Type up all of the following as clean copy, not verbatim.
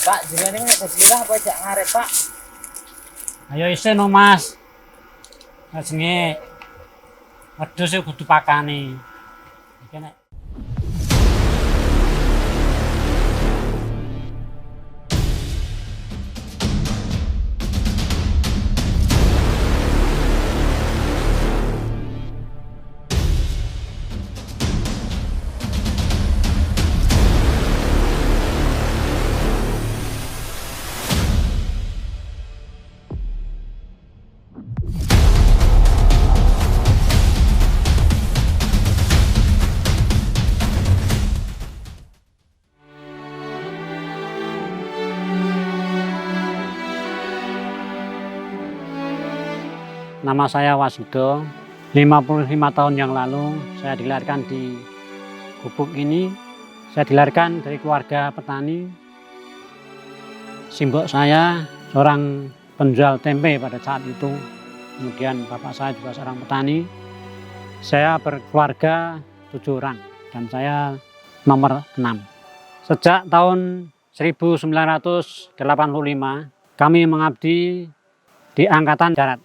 Pak, jenenge nek kudilah apa jak ngarep, Pak? Ayo isin no Mas. Ajenge wedhus e kudu pakane. Iki nek nama saya Wasudo. 55 tahun yang lalu saya dilahirkan di gubuk ini. Saya dilahirkan dari keluarga petani. Simbok saya seorang penjual tempe pada saat itu. Kemudian bapak saya juga seorang petani. Saya berkeluarga 7 orang dan saya nomor 6. Sejak tahun 1985 kami mengabdi di Angkatan Darat.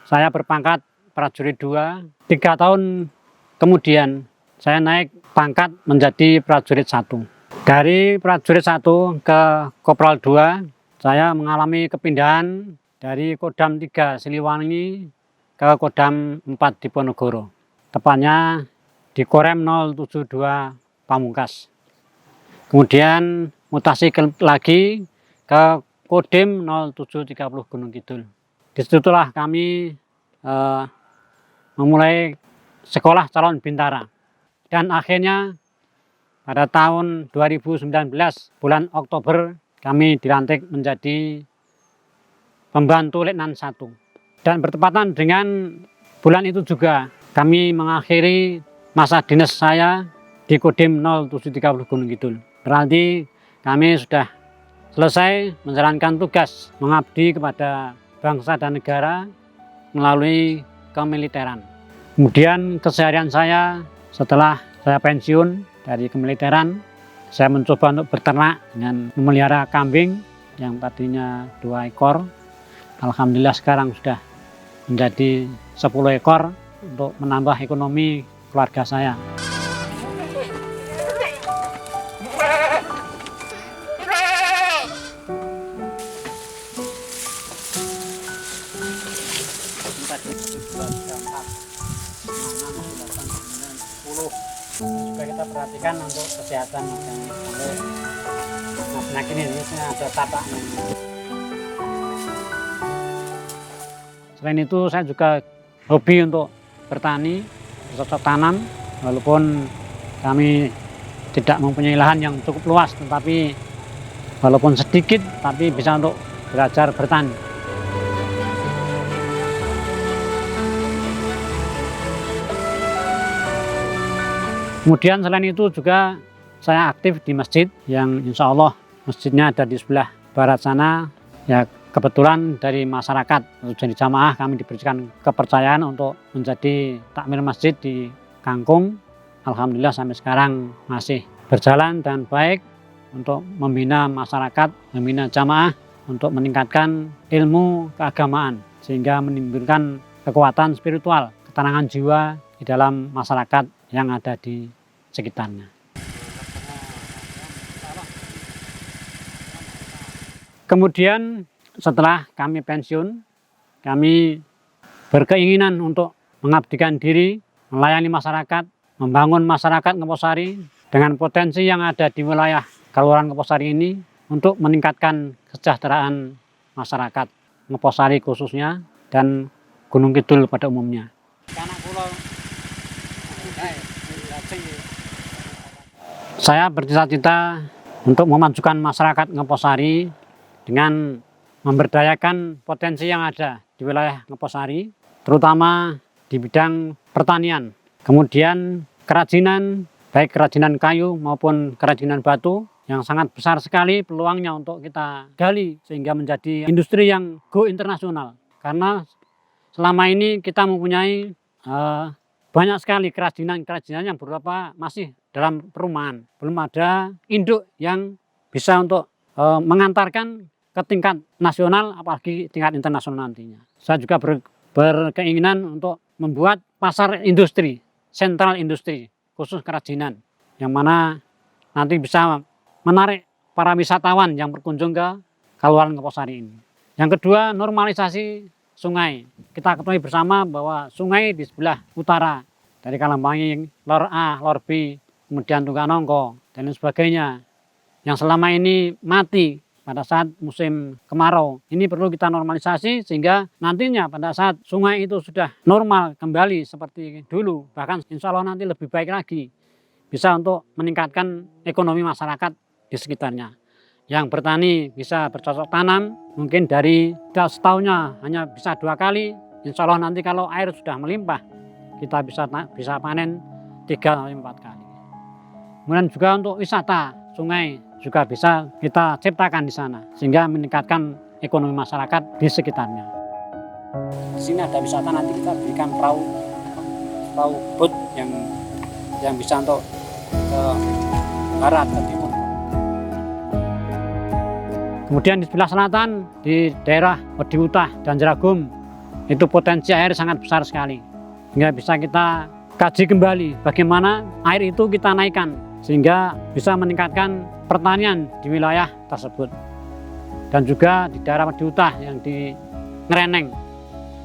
Saya berpangkat prajurit 2. 3 tahun kemudian saya naik pangkat menjadi prajurit 1. Dari prajurit 1 ke Kopral 2, saya mengalami kepindahan dari Kodam 3 Siliwangi ke Kodam 4 Diponegoro. Tepatnya di Korem 072 Pamungkas. Kemudian mutasi lagi ke Kodim 0730 Gunung Kidul. Disitulah kami memulai sekolah calon bintara. Dan akhirnya pada tahun 2019 bulan Oktober kami dilantik menjadi pembantu Letnan 1. Dan bertepatan dengan bulan itu juga kami mengakhiri masa dinas saya di Kodim 0730 Gunung Kidul. Berarti kami sudah selesai menjalankan tugas mengabdi kepada bangsa dan negara melalui kemiliteran. Kemudian keseharian saya setelah saya pensiun dari kemiliteran, saya mencoba untuk berternak dengan memelihara kambing yang tadinya 2 ekor. Alhamdulillah sekarang sudah menjadi 10 ekor untuk menambah ekonomi keluarga saya. Supaya kita perhatikan untuk kesehatan anak ini ada tapaknya. Selain itu saya juga hobi untuk bertani, bercocok tanam, walaupun kami tidak mempunyai lahan yang cukup luas, tetapi walaupun sedikit tapi bisa untuk belajar bertani. Kemudian selain itu juga saya aktif di masjid yang insya Allah masjidnya ada di sebelah barat sana. Ya kebetulan dari masyarakat untuk jadi jamaah kami diberikan kepercayaan untuk menjadi takmir masjid di Kangkung. Alhamdulillah sampai sekarang masih berjalan dan baik untuk membina masyarakat, membina jamaah untuk meningkatkan ilmu keagamaan sehingga menimbulkan kekuatan spiritual, ketenangan jiwa di dalam masyarakat yang ada di sekitarnya. Kemudian setelah kami pensiun, kami berkeinginan untuk mengabdikan diri, melayani masyarakat, membangun masyarakat Ngeposari dengan potensi yang ada di wilayah Kelurahan Ngeposari ini untuk meningkatkan kesejahteraan masyarakat Ngeposari khususnya dan Gunung Kidul pada umumnya. Saya bercita-cita untuk memajukan masyarakat Ngeposari dengan memberdayakan potensi yang ada di wilayah Ngeposari, terutama di bidang pertanian. Kemudian kerajinan, baik kerajinan kayu maupun kerajinan batu, yang sangat besar sekali peluangnya untuk kita gali sehingga menjadi industri yang go internasional. Karena selama ini kita mempunyai banyak sekali kerajinan yang beberapa masih dalam perumahan. Belum ada induk yang bisa untuk mengantarkan ke tingkat nasional apalagi tingkat internasional nantinya. Saya juga berkeinginan untuk membuat pasar industri, sentral industri khusus kerajinan yang mana nanti bisa menarik para wisatawan yang berkunjung ke Kaluaran Ngeposari ini. Yang kedua, normalisasi sungai. Kita ketahui bersama bahwa sungai di sebelah utara dari Kalambangi, Lor A, Lor B, kemudian Tungganongko dan lain sebagainya yang selama ini mati pada saat musim kemarau. Ini perlu kita normalisasi sehingga nantinya pada saat sungai itu sudah normal kembali seperti dulu, bahkan insya Allah nanti lebih baik lagi, bisa untuk meningkatkan ekonomi masyarakat di sekitarnya. Yang bertani bisa bercocok tanam, mungkin dari setahunnya hanya bisa 2 kali, insya Allah nanti kalau air sudah melimpah, kita bisa panen 3-4 kali. Kemudian juga untuk wisata sungai juga bisa kita ciptakan di sana sehingga meningkatkan ekonomi masyarakat di sekitarnya. Di sini ada wisata, nanti kita berikan perahu boat yang bisa untuk ke barat, ke timur. Kemudian di sebelah selatan di daerah Wediutah dan Jeragum itu potensi air sangat besar sekali sehingga bisa kita kaji kembali bagaimana air itu kita naikkan sehingga bisa meningkatkan pertanian di wilayah tersebut. Dan juga di daerah Wediutah yang di Ngreneng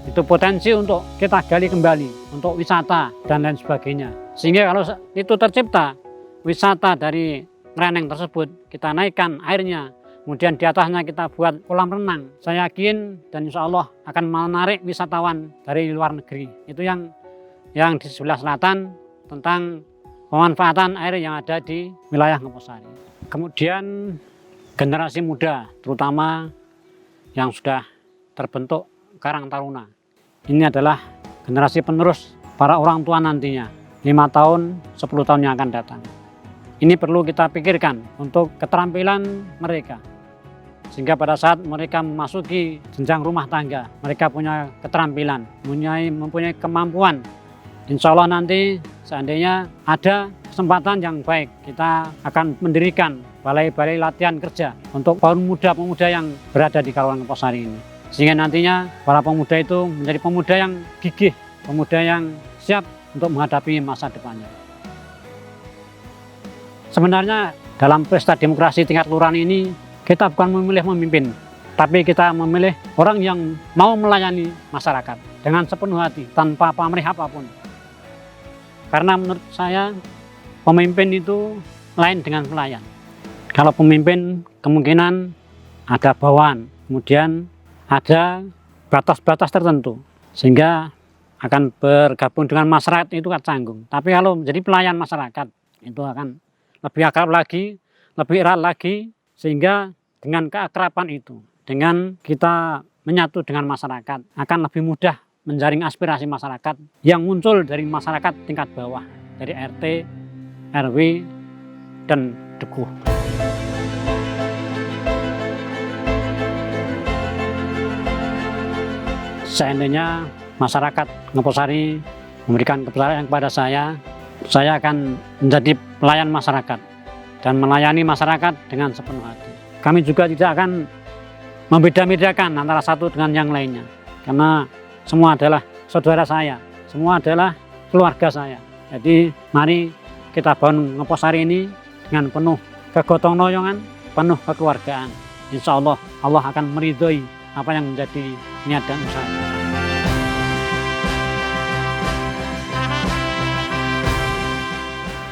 itu potensi untuk kita gali kembali untuk wisata dan lain sebagainya, sehingga kalau itu tercipta wisata dari Ngreneng tersebut, kita naikkan airnya, kemudian di atasnya kita buat kolam renang, saya yakin dan insya Allah akan menarik wisatawan dari luar negeri. Itu yang di sebelah selatan tentang pemanfaatan air yang ada di wilayah Ngeposari. Kemudian generasi muda, terutama yang sudah terbentuk Karang Taruna. Ini adalah generasi penerus para orang tua nantinya, 5 tahun, 10 tahun yang akan datang. Ini perlu kita pikirkan untuk keterampilan mereka. Sehingga pada saat mereka memasuki jenjang rumah tangga, mereka punya keterampilan, mempunyai kemampuan. Insya Allah nanti seandainya ada kesempatan yang baik, kita akan mendirikan balai-balai latihan kerja untuk para pemuda-pemuda yang berada di Kaluaran Ngeposari ini. Sehingga nantinya para pemuda itu menjadi pemuda yang gigih, pemuda yang siap untuk menghadapi masa depannya. Sebenarnya dalam pesta demokrasi tingkat kelurahan ini, kita bukan memilih pemimpin, tapi kita memilih orang yang mau melayani masyarakat dengan sepenuh hati, tanpa pamrih apapun. Karena menurut saya, pemimpin itu lain dengan pelayan. Kalau pemimpin kemungkinan ada bawahan, kemudian ada batas-batas tertentu, sehingga akan bergabung dengan masyarakat itu kan canggung. Tapi kalau menjadi pelayan masyarakat, itu akan lebih akrab lagi, lebih erat lagi, sehingga dengan keakraban itu, dengan kita menyatu dengan masyarakat, akan lebih mudah menjaring aspirasi masyarakat yang muncul dari masyarakat tingkat bawah, dari RT, RW, dan Dukuh. Seandainya masyarakat Ngeposari memberikan kepercayaan kepada saya akan menjadi pelayan masyarakat dan melayani masyarakat dengan sepenuh hati. Kami juga tidak akan membeda-bedakan antara satu dengan yang lainnya, karena semua adalah saudara saya, semua adalah keluarga saya. Jadi mari kita bangun Ngeposari ini dengan penuh kegotong royongan, penuh kekeluargaan. Insya Allah, Allah akan meridhoi apa yang menjadi niat dan usaha.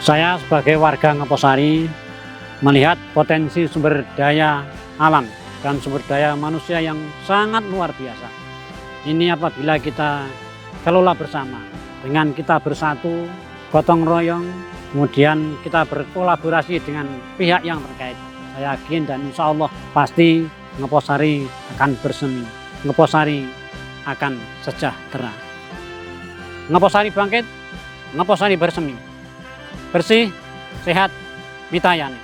Saya sebagai warga Ngeposari melihat potensi sumber daya alam dan sumber daya manusia yang sangat luar biasa. Ini apabila kita kelola bersama, dengan kita bersatu, gotong royong, kemudian kita berkolaborasi dengan pihak yang terkait. Saya yakin dan insya Allah pasti Ngeposari akan bersemi, Ngeposari akan sejahtera. Ngeposari bangkit, Ngeposari bersemi. Bersih, sehat, mitayani.